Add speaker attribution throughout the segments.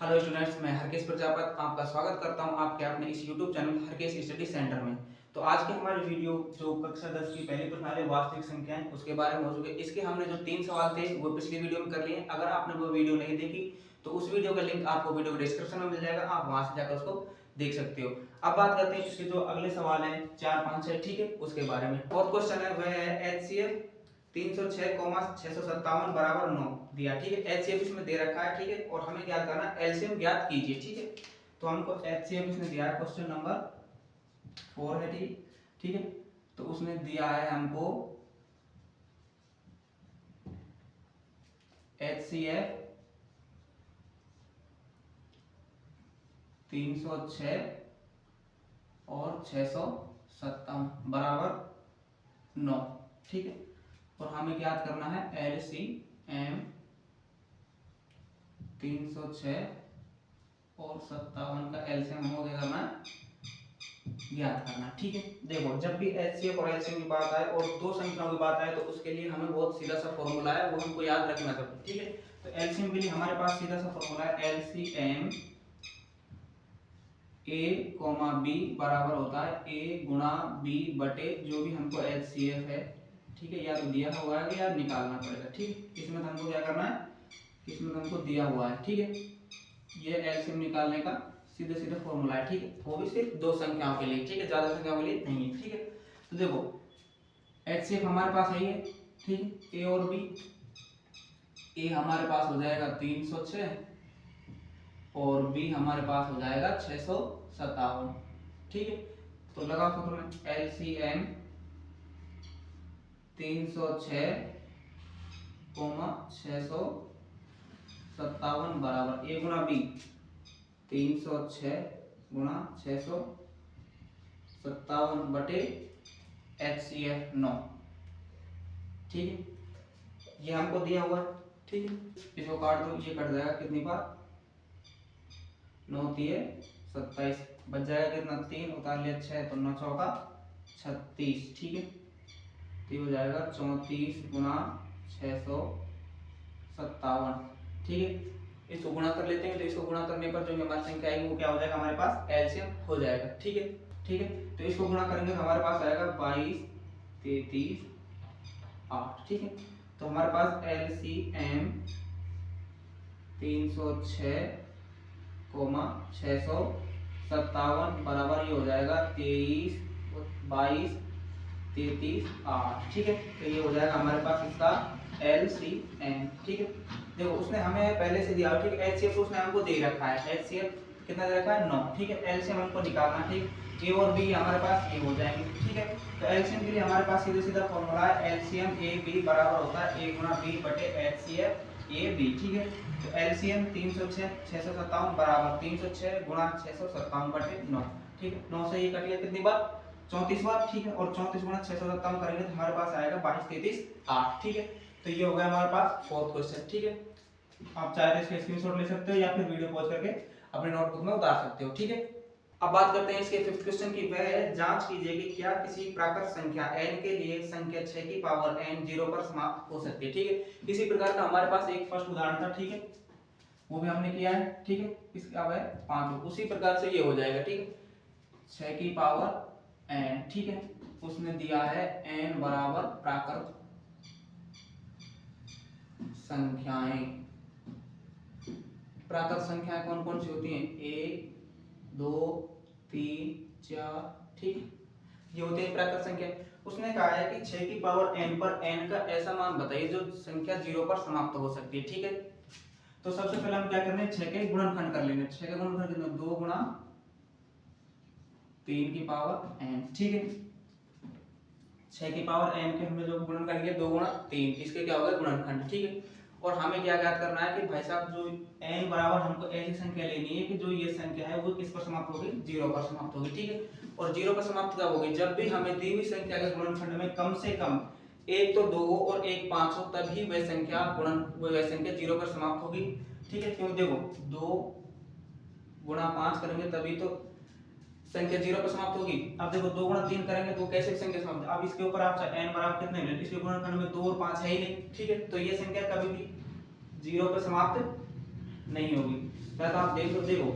Speaker 1: Hello students, मैं हरकेश प्रजापत आपका स्वागत करता हूं आपके अपने इस YouTube channel Harkesh study centre में। तो आज की हमारी वीडियो जो कक्षा 10 की पहली प्रणाली वास्तविक संख्याएं उसके बारे में हो चुके। इसके हमने जो 3 सवाल थे वो पिछली वीडियो में कर लिए। अगर आपने वो वीडियो नहीं देखी तो उस वीडियो का लिंक आपको वीडियो के डिस्क्रिप्शन में मिल जाएगा, आप वहां से जाकर उसको देख सकते हो। अब बात करते हैं इसके जो अगले सवाल हैं 4, 5, 6, ठीक है, उसके बारे में। और क्वेश्चन है वह है HCF 306,657 बराबर 9 दिया, ठीक है। एचसीएफ इसमें दे रखा है, ठीक है, और हमें क्या करना है, एलसीएम ज्ञात कीजिए, ठीक है। तो हमको एचसीएफ इसने दिया है, क्वेश्चन नंबर 4 है, ठीक है। तो उसने दिया है हमको एचसीएफ 306 और 657 बराबर 9, ठीक है। और हमें ज्ञात करना है एलसीएम 306 और 57 का एलसीएम हो गया करना ज्ञात करना, ठीक है। देखो, जब भी एचसीएफ और एलसीएम की बात आए और दो संख्याओं की बात आए तो उसके लिए हमें बहुत सीधा सा फॉर्मूला है, वो हमको याद रखना चाहिए, ठीक है। तो एलसीएम के लिए हमारे पास सीधा सा फॉर्मूला है, एलसीएम ए कोमा बी बराबर होता है ए गुणा बी बटे जो भी हमको एचसीएफ है, ठीक है, या तो दिया हुआ है या निकालना पड़ेगा, ठीक। इसमें हमको क्या करना है, इसमें हमको दिया हुआ है, ठीक है। ये एलसीएम निकालने का सीधे सीधे फॉर्मूला है, ठीक है। वो भी सिर्फ दो संख्याओं के लिए, ठीक है, ज्यादा संख्याओं के लिए नहीं है, ठीक है। तो देखो, एचसीएफ हमारे पास है ये, ठीक है, ए और बी। ए हमारे पास हो जाएगा 306 और बी हमारे पास हो जाएगा 657, ठीक है। तो लगाओ सूत्र में, एलसीएम 306 657 बराबर ए गुणा बी 306 गुणा 657 बटे HCF 9, ठीक है। ये हमको दिया हुआ है, ठीक है। इसको काट दो, ये कट जाएगा कितनी बार, 9 तिये 27, बच जाएगा कितना, 3 उतार लिया 6 तो 9 चौका 36, ठीक है। तो ये हो जाएगा 34 गुणा 657, ठीक है। इसको गुणा कर लेते हैं, तो इसको गुणा करने पर जो हमारी संख्या आएगी वो क्या हो जाएगा, हमारे पास एलसीएम हो जाएगा, ठीक है, ठीक है। तो इसको गुणा करेंगे तो हमारे पास आएगा 22, 33, 8, ठीक है। तो हमारे पास एलसीएम 306 657 बराबर ये हो जाएगा 23, 22, 33, 8, ठीक है। तो ये हो जाएगा हमारे पास इसका एलसीएम, ठीक है। देखो, उसने हमें पहले से दिया, ठीक है। एचसीएफ उसने हमको दे रखा है, एचसीएफ कितना दे रखा है, 9, ठीक है। एलसीएम हमको निकालना, ठीक। ए और बी हमारे पास ये हो जाएंगे, ठीक है। तो एलसीएम के लिए हमारे पास सीधा सीधा फॉर्मूला है, एलसीएम ए बी बराबर होता है ए गुणा बी बटे एचसीएफ ए बी, ठीक है। तो एलसीएम 306 657 बराबर 306 गुणा 657 बटे 9, ठीक है। 9 से ये कट गया कितनी बार, 34 बार, ठीक है। और 34 गुणा 657 करेंगे तो हमारे पास आएगा 22, 33, 8, ठीक है। तो ये हो गया हमारे पास फोर्थ क्वेश्चन, ठीक है। आप चाहे तो इसका स्क्रीनशॉट ले सकते हो या फिर वीडियो पॉज करके अपने नोटबुक में उतार सकते हो, ठीक है। अब बात करते हैं इसके फिफ्थ क्वेश्चन की, वह है जांच कीजिए कि क्या किसी प्राकृत संख्या n के लिए संख्या 6 की पावर n 0 पर समाप्त हो सकती है, ठीक है। इसी प्रकार का हमारे पास एक फर्स्ट उदाहरण था, ठीक है, वो भी हमने किया है, ठीक है। इसका अब है 5, उसी प्रकार से ये हो जाएगा, ठीक है। 6 की पावर n, ठीक है। उसने दिया है n बराबर प्राकृत संख्याएं। प्राकृत संख्याएं कौन कौन सी होती हैं, 1, 2, 3, 4, ठीक है, ये होती है प्राकृत संख्या। उसने कहा है कि 6 की पावर n पर n का ऐसा मान बताइए जो संख्या 0 पर समाप्त हो सकती है, ठीक है। तो सबसे पहले हम क्या करने, 6 के गुणनखंड कर लेंगे। 6 का गुणनखंड कितना, 2 गुणा 3 की पावर n, ठीक है। 6 की पावर n के हमने जो गुणनखंड किया 2 गुणा 3, इसके क्या होगा, गुणनखंड, ठीक है। और हमें क्या ज्ञात करना है कि भाई साहब जो n बराबर हमको ऐसी संख्या लेनी है कि जो ये संख्या है वो किस पर समाप्त होगी, 0 पर समाप्त होगी, ठीक है। और 0 पर समाप्त कब होगी, जब भी हमें दी हुई संख्या के गुणनखंड में कम से कम एक तो 2 और एक 5 हो, तभी वह संख्या 0 पर समाप्त होगी, ठीक है। क्यों, देखो 2 गुणा 5 करेंगे तभी तो संख्या 0 पर समाप्त होगी। अब देखो 2 गुणा 3 करेंगे तो कैसे संख्या समाप्त, अब इसके ऊपर आप n बराबर कितने ले, इसके गुणनखंड में 2 और 5 है ही नहीं, ठीक है। तो ये संख्या कभी भी 0 पर समाप्त नहीं होगी। या तो आप देख लो, देखो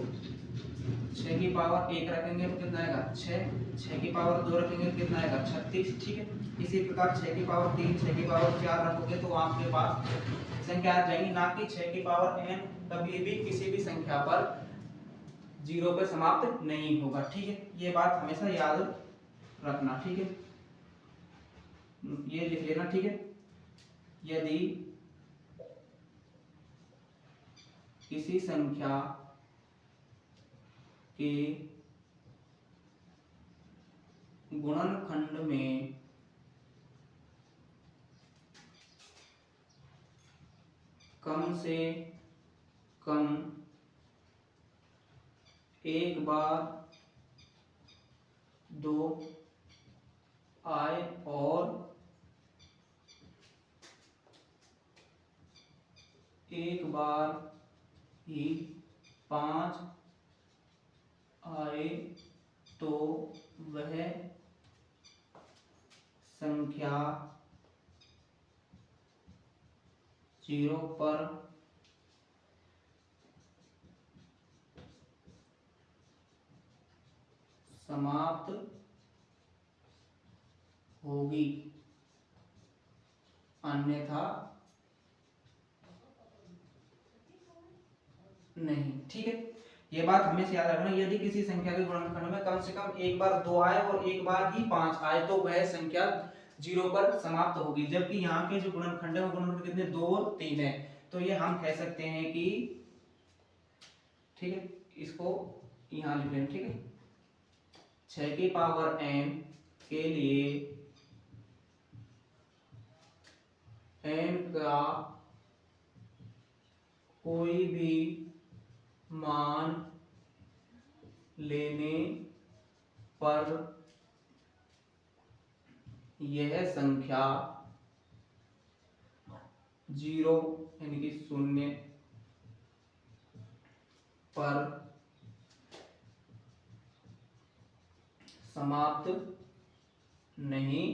Speaker 1: 6 की पावर 1 रखेंगे तो कितना आएगा 6, 6 की पावर 2 रखेंगे तो कितना आएगा 36, ठीक है। इसी प्रकार 6 की पावर 3, 6 की पावर 4 रखोगे तो आपके पास संख्या आ जाएगी, ना कि 6 की पावर n कभी भी किसी भी संख्या पर 0 पे समाप्त नहीं होगा, ठीक है। ये बात हमेशा याद रखना, ठीक है, ये लिख लेना, ठीक है। यदि किसी संख्या के गुणनखंड में कम से कम एक बार 2 आए और एक बार ही 5 आए तो वह संख्या 0 पर समाप्त होगी, अन्यथा नहीं, ठीक है। ये बात हमेशा याद रखना, यदि किसी संख्या के गुणनखंड में कम से कम एक बार 2 आए और एक बार ही 5 आए तो वह संख्या 0 पर समाप्त होगी। जबकि यहाँ के जो गुणनखंड है वो गुणनखंड कितने 2 और 3 है, तो ये हम कह सकते हैं कि, ठीक है, इसको यहाँ लिख लें, ठीक है। 6 की पावर n के लिए n का कोई भी मान लेने पर यह संख्या 0 यानी कि 0 पर समाप्त नहीं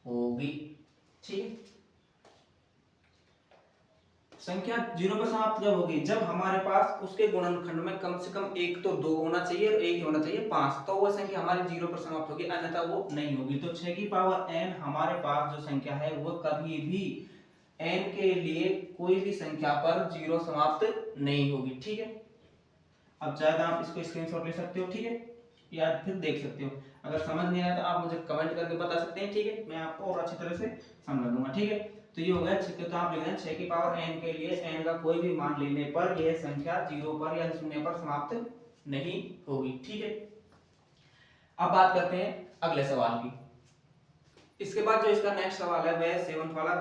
Speaker 1: होगी, ठीक है। संख्या 0 पर समाप्त जब होगी, जब हमारे पास उसके गुणनखंड में कम से कम एक तो 2 होना चाहिए और एक होना चाहिए 5, तो वह संख्या हमारी 0 पर समाप्त होगी, अन्यथा वो नहीं होगी। तो 6 की पावर n हमारे पास जो संख्या है वो कभी भी n के लिए कोई भी संख्या पर 0 समाप्त नहीं होगी, ठीक है। अब चाहे आप इसको स्क्रीनशॉट ले सकते हो, ठीक है, या फिर देख सकते हो। अगर समझ नहीं आया तो आप मुझे कमेंट करके बता सकते हैं, ठीक है, मैं आपको और अच्छी तरह से समझा दूंगा, ठीक है। तो ये हो गया, तो आप लिख दें 6 की पावर n के लिए n का कोई भी मान लेने पर यह संख्या 0 पर या 0 पर समाप्त नहीं होगी, ठीक है। अब बात करते हैं अगले सवाल की। इसके बाद जो इसका नेक्स्ट सवाल है वह 7th वाला,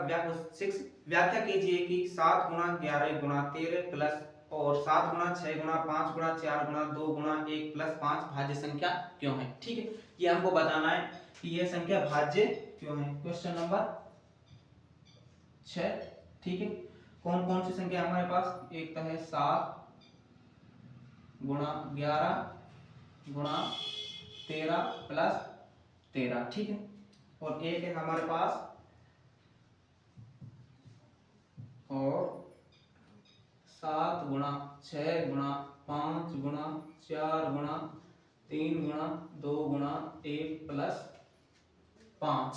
Speaker 1: व्याख्या कीजिए कि 7 गुणा 11 गुणा 13 प्लस और 7 गुणा 6 गुणा 5 गुणा 4 गुणा 2 गुणा 1 प्लस 5 भाज्य संख्या क्यों है, ठीक है। ये हमको बताना है कि यह संख्या भाज्य क्यों है। क्वेश्चन नंबर 6, ठीक है। कौन कौन सी संख्या हमारे पास, एक तो है 7 गुणा 11 गुणा 13 प्लस 13, ठीक है, और एक है हमारे पास और 7 गुणा 6 गुणा 5 गुणा 4 गुणा 3 गुणा 2 गुणा 1 प्लस 5,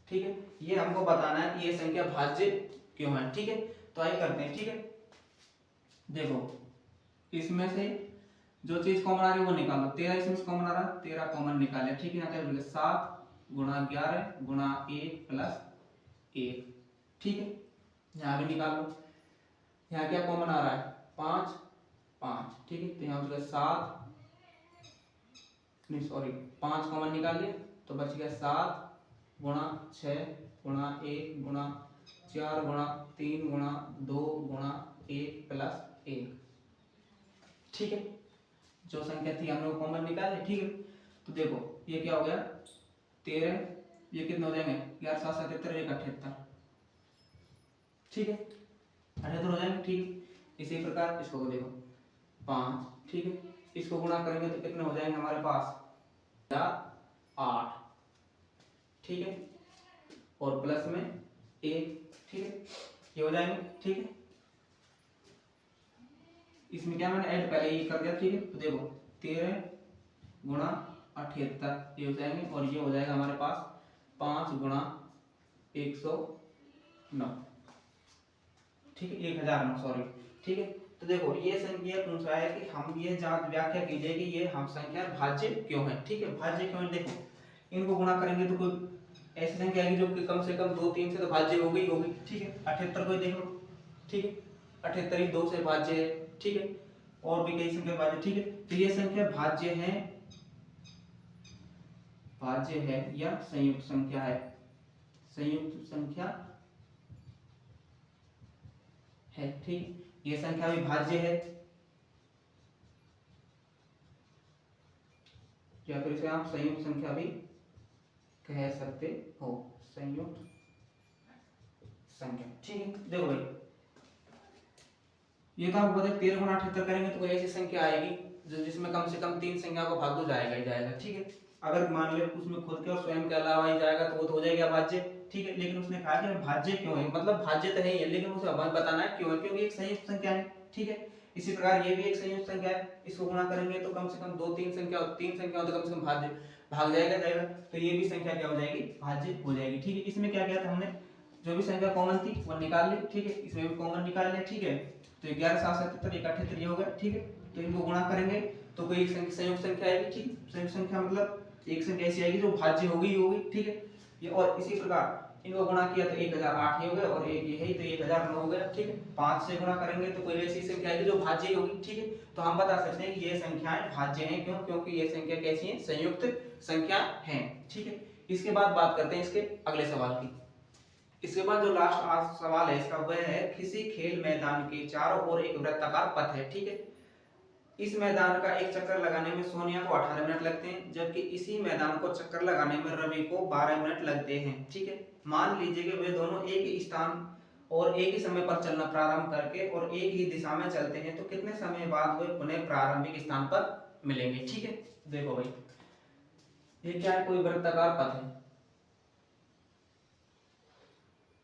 Speaker 1: ठीक है। ये हमको बताना है कि ये संख्या भाज्य क्यों है, ठीक है। तो आइए करते हैं, ठीक है। देखो इसमें से जो चीज कॉमन आ रही है वो निकालो, 13 इसमें से कॉमन आ रहा है, 13 कॉमन निकाले, ठीक है। यहाँ पे 7 गुणा 11 गुणा 1 प्लस 1, ठीक है। यहाँ भी निकालो, यहाँ क्या कॉमन आ रहा है 5 5, ठीक है। तो यहाँ पे 5 कॉमन निकाल लिया तो बच गया 7 गुणा 6 गुणा 1 गुणा 4 गुणा 3 गुणा 2 गुणा 1 प्लस 1, ठीक है। जो संख्या थी हम लोग कॉमन निकाले, ठीक है। तो देखो ये क्या हो गया 13, ये कितने हो जाएंगे 11 7 77 1 78, ठीक है, 78 हो जाएंगे, ठीक। इसी प्रकार इसको देखो 5, ठीक है, इसको गुणा करेंगे तो कितने हो जाएंगे हमारे पास 8, ठीक है, और प्लस में 1, ठीक है, ये हो जाएंगे, ठीक है। इसमें क्या मैंने ऐड पहले ये कर दिया, ठीक है। तो देखो 13 गुणा 78 ये हो जाएंगे, और ये हो जाएगा हमारे पास 5 गुणा 109, ठीक है, 1009 सॉरी, ठीक है। तो देखो ये संख्या पूछा है कि हम ये जांच व्याख्या कीजिए कि ये हम संख्या भाज्य क्यों है, ठीक है। भाज्य क्यों है, देखो इनको गुणा करेंगे तो कोई ऐसी संख्या आएगी जो कि कम से कम 2 3 से तो भाज्य हो गई होगी, ठीक है। 78 को देख लो, ठीक है, 78 ही 2 से भाज्य है, ठीक है, और भी कई संख्या भाज्य, ठीक है। तो ये संख्या भाज्य है या संयुक्त संख्या है, संयुक्त संख्या है, ठीक। ये संख्या भी भाज्य है, या फिर इसे आप संयुक्त संख्या भी कह सकते हो, संयुक्त संख्या, ठीक है। देखो भाई ये तो आपको पता है 13 गुणा 78 करेंगे तो कोई ऐसी संख्या आएगी जो जिसमें कम से कम 3 संख्या को भाग दो जाएगा ही जाएगा, ठीक है। अगर मान ले उसमें खुद के और स्वयं के अलावा ही जाएगा तो वो तो हो जाएगा भाज्य, ठीक है। लेकिन उसने कहा कि भाज्य क्यों है, मतलब भाज्य तो है ही है, लेकिन उसे हमें बताना है क्यों है, क्योंकि एक संयुक्त संख्या है, ठीक है। इसी प्रकार ये भी एक संयुक्त संख्या है, इसको गुणा करेंगे तो कम से कम 2 3 संख्या, 3 संख्या हो तो कम से कम भाज्य भाग जाएगा, तो ये भी संख्या क्या हो जाएगी, भाज्य हो जाएगी, ठीक है। इसमें क्या किया था हमने, जो भी संख्या कॉमन थी वो निकाल ली, ठीक है, इसमें भी कॉमन निकाल लिया, ठीक है। तो 11 7 77 78 ये हो गया, ठीक है। तो इनको गुणा करेंगे तो कोई एक संयुक्त संख्या आएगी, ठीक। संयुक्त संख्या मतलब एक संख्या ऐसी आएगी जो भाज्य होगी, ठीक है। ये और इसी प्रकार इनको गुणा किया तो 1008 ये हो गया, और एक ये है तो 1009 हो गया, ठीक है। 5 से गुणा करेंगे तो कोई ऐसी संख्या आएगी जो भाज्य होगी, ठीक है। तो हम बता सकते हैं कि ये संख्याएं भाज्य हैं, क्यों, क्योंकि ये संख्या कैसी है, संयुक्त संख्या है, ठीक है। इसके बाद बात करते हैं इसके अगले सवाल की। इसके बाद जो लास्ट आज सवाल है इसका वह है, किसी खेल मैदान के चारों ओर एक वृत्ताकार पथ है, ठीक है। इस मैदान का एक चक्कर लगाने में सोनिया को 18 मिनट लगते हैं, जबकि इसी मैदान को चक्कर लगाने में रवि को 12 मिनट लगते हैं, ठीक है। मान लीजिए कि वे दोनों एक ही स्थान और एक ही समय पर चलना प्रारंभ करके और एक ही दिशा में चलते हैं, तो कितने समय बाद वे पुनः प्रारंभिक स्थान पर मिलेंगे, ठीक है। देखो भाई ये क्या है, कोई वृत्ताकार पथ है,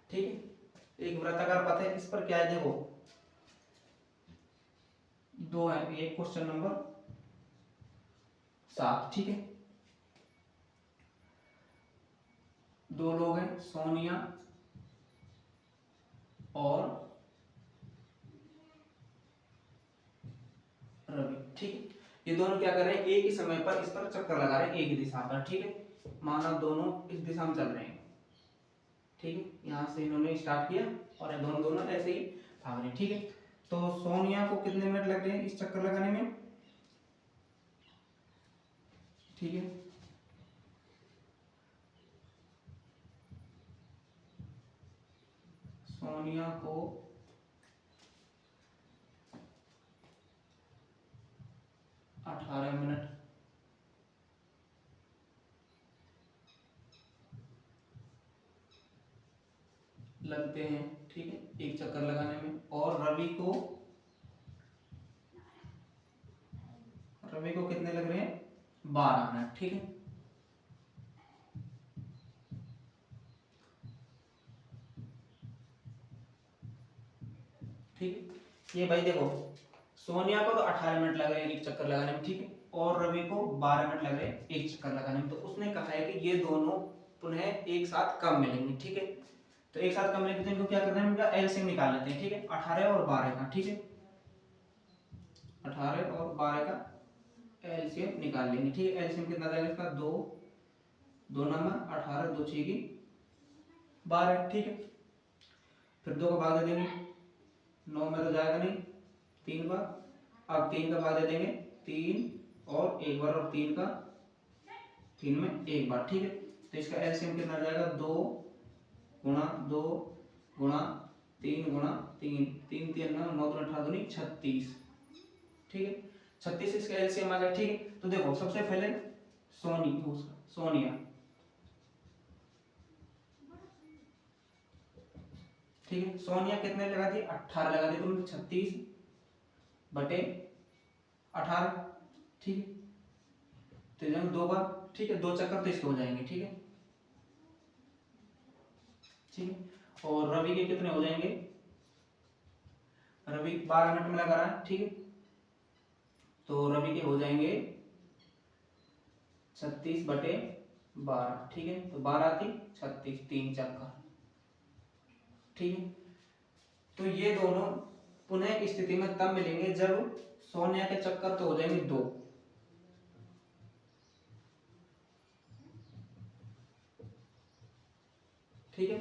Speaker 1: ठीक है, एक वृत्ताकार पथ है। इस पर क्या है, देखो दो है, ये क्वेश्चन नंबर 7, ठीक है। दो लोग हैं, सोनिया और रवि, ठीक है। ये दोनों क्या कर रहे हैं, एक ही समय पर इस पर चक्कर लगा रहे हैं, एक ही दिशा पर, ठीक है। माना दोनों इस दिशा में चल रहे हैं, ठीक है। यहां से इन्होंने स्टार्ट किया और दोनों दोनों ऐसे ही भाग रहे हैं, ठीक है। तो सोनिया को कितने मिनट लग रहे हैं इस चक्कर लगाने में, ठीक है। सोनिया को 18 मिनट लगते हैं, ठीक है, एक चक्कर लगाने में। और रवि को कितने लग रहे हैं, 12 मिनट, ठीक है। ठीक है, ये भाई देखो सोनिया को तो 18 मिनट लग रहे हैं एक चक्कर लगाने में, ठीक है, और रवि को 12 मिनट लग रहे हैं एक चक्कर लगाने में। तो उसने कहा है कि ये दोनों पुनः एक साथ कब मिलेंगे, ठीक है। तो एक साथ कब मिलेंगे तो इनको क्या करना है, इनका एलसीएम निकाल लेते हैं, ठीक है। 18 और 12 का, ठीक है, 18 और 12 का एलसीएम निकाल लेंगे, ठीक है। एलसीएम कितना जाएगा इसका, 2 2 नंबर 18 2 6 की 12, ठीक है। फिर 2 का भाग दे देंगे, 9 में तो जाएगा नहीं, 3 बार, अब 3 का भाग दे देंगे 3 और एक बार, और 3 का 3 में एक बार, ठीक है। तो इसका एलसीएम कितना जाएगा, 2 गुणा 2 गुणा 3 गुणा 3, 3 3 9 9 18 दूनी 36, ठीक है। 36 इसका एलसीएम आ गया, ठीक है। तो देखो सबसे पहले सोनिया, ठीक है, सोनिया कितने लगा दिए, 18 लगा दिए, तो 36 बटे 18, ठीक है। तो जब 2 बार, ठीक है, 2 चक्कर तो इसके हो जाएंगे, ठीक है, ठीक है। और रवि के कितने हो जाएंगे, रवि 12 मिनट में लगा रहा है, ठीक है। तो रवि के हो जाएंगे 36/12, ठीक है। तो 12 थी 36, 3 चक्कर, ठीक है। तो ये दोनों पुनः स्थिति में तब मिलेंगे जब सोनिया के चक्कर तो हो जाएंगे 2, ठीक है,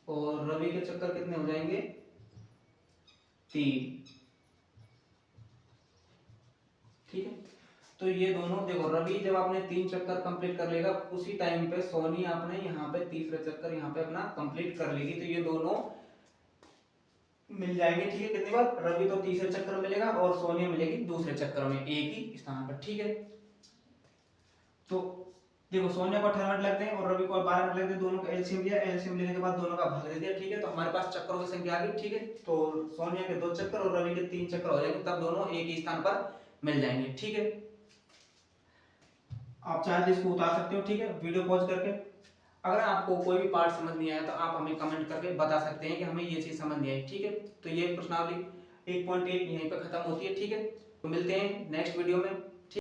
Speaker 1: और रवि के चक्कर कितने हो जाएंगे 3, ठीक है। तो ये दोनों देखो, रवि जब आपने 3 चक्कर कंप्लीट कर लेगा उसी टाइम पे सोनी आपने यहाँ पे तीसरे चक्कर यहाँ पे अपना कंप्लीट कर लेगी, तो ये दोनों मिल जाएंगे, ठीक है। कितनी बार, रवि तो तीसरे चक्कर में मिलेगा और सोनिया मिलेगी दूसरे चक्कर में एक ही स्थान पर, ठीक है। तो देखो सोनिया को 18 मिनट लगते हैं और रवि को 12 मिनट लगते हैं, दोनों का एलसीएम लिया, एलसीएम लेने के बाद दोनों का भाग दे दिया, ठीक है। तो हमारे पास चक्करों की संख्या आ गई, ठीक है। तो सोनिया के 2 चक्कर और रवि के 3 चक्कर हो जाएंगे, तब दोनों एक ही स्थान पर मिल जाएंगे, ठीक है। आप चाहे तो इसको उतार सकते हो, ठीक है, वीडियो पॉज करके। अगर आपको कोई भी पार्ट समझ नहीं आया तो आप हमें कमेंट करके बता सकते हैं कि हमें ये चीज समझ नहीं आई, ठीक है। तो ये प्रश्नावली 1.8 यहीं पर खत्म होती है, ठीक है। तो मिलते हैं नेक्स्ट वीडियो में।